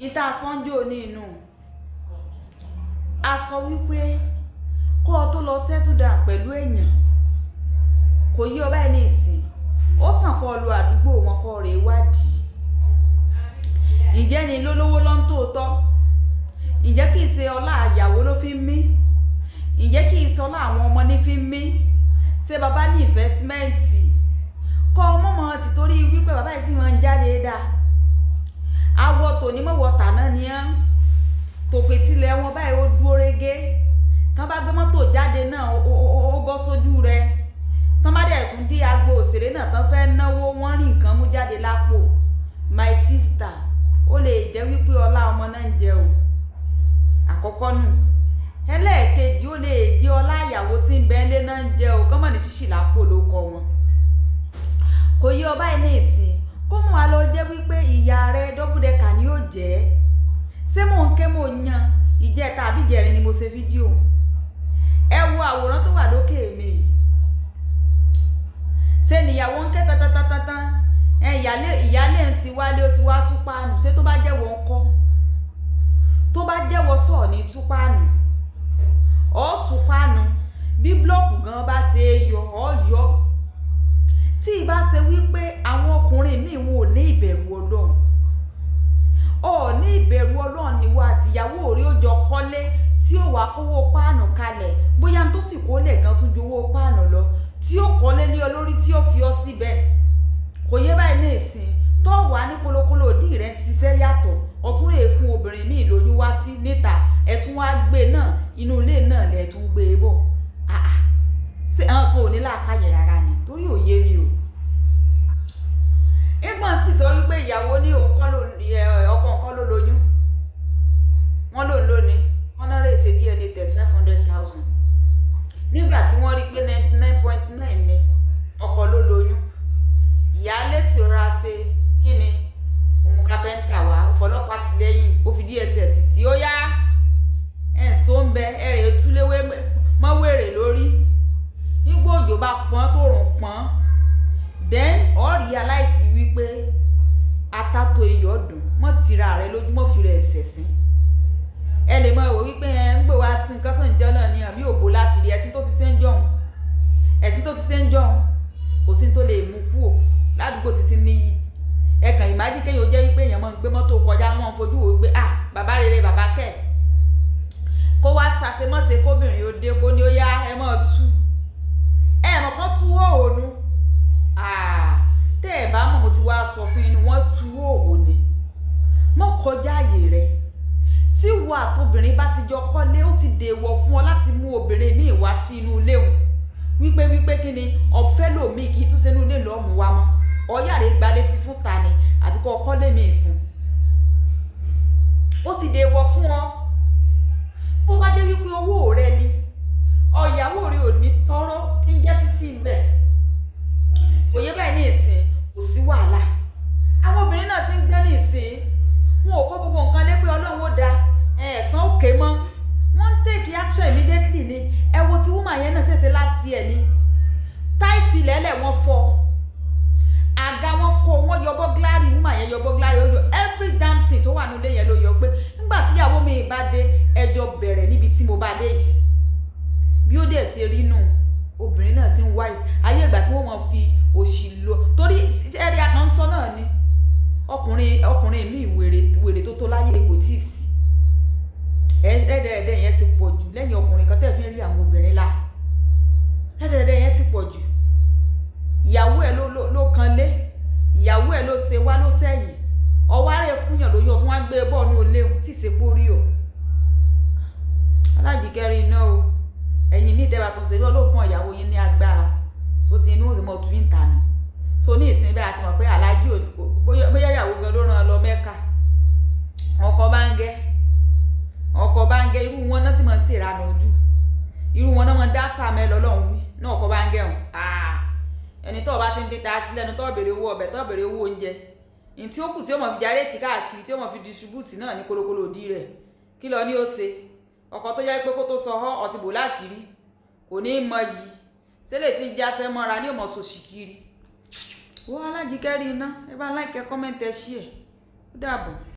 ìta sánjò ní inú a sọ wípé kó o tó lọ settle down pẹ̀lú èèyàn kò yí ọba ẹni ìsìn ó sàn kó lu àdúgbò wọn kó rè wádìí ǹjẹ́ ni lólówó ló ń tòótọ́ ǹjẹ́ kìí ṣe ọlá àyàwó ló fi ń mí ǹjẹ́ kìí ṣe ọlá àwọn ọmọ ní fi ń mí ṣé bàbá ní ìnvẹ́símẹ́ǹtì kọ́ ọmọ ti torí wípé bàbá yìí sì máa ń jáde dáa awọ tòní mọ̀wọ́ tàná ni án tòpè tilẹ̀ wọn báyìí ó dúró régé tán bá gbé mọ́tò jáde náà ó bọ́ sójú rẹ̀ tán bá dẹ̀ tún dé agbo òṣèré náà tán fẹ́ náwó wọ́n rí nǹkan mú jáde lápò my sister ó lè jẹ́ wípé ọlá ọmọ náà ń jẹ o àkọ́kọ́ nù ẹlẹ́ẹ̀kejì ó lè jẹ́ ọlá ìyàwó tí ń bẹ lé náà ń jẹ o kọ́mọ̀ ní ṣíṣì lápò ló kọ wọn kò yí ọba ẹ̀ ní ìsìn kó mú wa lọ jẹ́ wípé ìyá rẹ̀ dọ́bùdẹ́kà ni yóò jẹ́ ṣé mò ń ké mò ń yan ìjẹta àbí ìjẹrin ni mo ṣe fídíò ẹ wo àwòrán tó wà lókè mi ṣe níyàwó ń ké tantantantan ìyálé ń ti wálé ó ti wá tú páànù ṣé tó bá jẹ́wọ́ ń kọ́ tó bá jẹ́wọ́ sọ̀ ní tú páànù ọ̀ tú páànù bí blọ́ọ̀kù gan bá ṣe é yọ ọ̀ yọ tí ìbá ṣe wípé àwọn ọkùnrin míì wọn ò ní ìbẹ̀rù ọlọ́run ọ̀ ní ìbẹ̀rù ọlọ́run níwọ àtìyàwó rí ó jọ kọ́lé tí ó wàá kówó páànù kalẹ̀ bóyá tó sì kó lẹ̀ gan tún ju owó páànù lọ tí ó kọ́lé lé ọ lórí tí ó fi ọ síbẹ̀ kò yé báyìí ní ìsìn tó wà ní kolokolo òdì rẹ̀ ń ṣiṣẹ́ yàtọ̀ ọtún rèé fún obìnrin míì lóyún wá sí níta ẹ̀tún wá gbé náà inú ilé náà lẹ́ẹ̀tún gbé e bọ̀ ṣé àwọn kan ò ní làákàyè rárá ni torí ò yé mi o ìgbọ̀n sì sọ wípé ìyàwó ní òun kọ́ ló ọkọ nǹkan ló lóyún wọ́n lòun lónìí wọ́n náà rè ṣe DNA test 500,000 nígbà tí wọ́n rí pé 99.9 ni ọkọ ló lóyún ìyáálé tí rọra ṣe kí ni òun kápẹ́ńtà wá fọlọ́pàá tìlẹ́yìn ó fi DSS tí ó yá ẹ̀sùn ń bẹ ẹ̀rẹ̀ túléwé mọ́wèrè lórí nígbà òjò bá pọ́n tó rùn pọ́n then ó realize wípé atato iyọ̀ dùn mọ́ tira rẹ lójúmọ́ fi rẹ̀ ṣẹ̀sìn ẹ lè mọ ìwò wípé ẹ ń gbé wa tí nǹkan sàn jẹ́ náà ni àbí òbó láṣìírí ẹ̀sìn tó ti ṣe ń jọ̀hún kò sí tó lè mú kú ò ládùúgbò títí níyì ẹ kàn ìmájì kéèyàn ó jẹ́ wípé èèyàn máa ń gbé mọ́tò kọjá wọn fojú wò wípé bàbá rere bàbá kẹ̀ kó wá ṣàṣemọ́ṣe kóbìnrin ó dé kó ní ó yá ẹ mọ́ tú ẹ mọ̀ pọ́n tú òòrùn tẹ́ ẹ̀ bá mọ̀ mo ti wá sọ fún inú wọn tú òwò ni mọ́ kọjá àyè rẹ̀ tí wo àtobìnrin bá ti jọ kọ́lé ó ti dèèwọ̀ fún ọ láti mú obìnrin míì wá sí inú ilé wọn wípé kí ni ọ̀fẹ́ lòmíì kì í tún sínú ilé lọ́ọ́ mú wa mọ́ ọ̀yà rẹ̀ gbalẹ̀ sí fún ta ni àbí kọ́ kọ́lé míì fún ó ti dèèwọ̀ fún ọ tó bá jẹ́ wípé owó rẹ ni ọ̀yàwó rẹ ò ní tọ́rọ́ tí ń jẹ́ sísí ń bẹ̀ kò yẹ báyìí ní ìsìn kò sí wàhálà àwọn obìnrin náà ti ń gbé ní ìsìn wọn ò kó gbogbo nǹkan lé pé ọlọ́run ó da ẹ̀sán òkè mọ́ wọ́n ń take action immediately ni ẹ wo tí woman yẹn náà ṣèṣe last year ni táìsì lẹ́lẹ̀ wọ́n fọ́ àga wọn kó wọ́n yọ bọ́gláàrì woman yẹn yọ bọ́gláàrì ó yọ every damn thing tó wà nílé yẹn ló yọ pé nígbà tíyàwó mi bá dé ẹjọ́ bẹ̀rẹ̀ níbi tí mo bá dé yìí bí ó dẹ̀ ṣe rí nù obìnrin náà ti ń wise ayé ìgbà tí wọ́n mọ̀ fi òṣì lọ torí ẹ̀rí àkànṣọ́ náà ni ọkùnrin mi wèrè tó láyé kò tí ì sí ẹ̀ẹ́dẹ̀ẹ̀dẹ̀ yẹn ti pọ̀ jù lẹ́yìn ọkùnrin kan tẹ́ fi ń rí àwọn obìnrin lá ẹ̀ẹ́dẹ̀ẹ̀dẹ̀ yẹn ti pọ̀ jù ìyàwó ẹ̀ ló kan lé ìyàwó ẹ̀ ló ṣe wá ló sẹ́yìn ọwọ́ rẹ̀ fúnyàn lóyún ọtún wá gbé bọ́ọ̀nù olé tí ì ṣe pórí ọ̀ alájìkẹrin náà o ẹ̀yin ní ìtẹ́wà tó ń ṣe lọ́lọ́ fún ìyàwó yín ní agbára tó ti inú òsì mọ́ tún ń tà ní so ní ìsìn bẹ́ẹ̀ àti mọ̀ pé aláàjì bóyá ìyàwó gan ló ràn án lọ Mẹ́kà ọkọ̀ bá ń gẹ́ irú wọn náà sì máa ń ṣe ìranà ojú irú wọn náà máa ń dá sàmẹ́ lọ́lọ́run wí náà ọkọ̀ bá ń gẹ̀ hàn ẹni tó bá ti ń dín ta sí lẹ́nu tó bèrè owó ọbẹ̀ tó bèrè owó oúnjẹ ní tí ó kù tí ó mọ̀ fi járe tì káàkiri tí ó mọ̀ fi distribute náà ní kolokolo òdì rẹ̀ kí lọ ní ó ṣe ọkọ̀ tó jẹ́ pé kó tó sọ ọtí bò láṣìírí kò ní mọ yìí sílẹ̀ tí ń jásẹ́ mọ́ra ní ọmọ sòṣìkiri wọ́n Alájìkẹ́rí iná ẹ bá láìkẹ́ kọ́mẹ́ǹtì ẹ ṣí ẹ̀ ó dàbọ̀.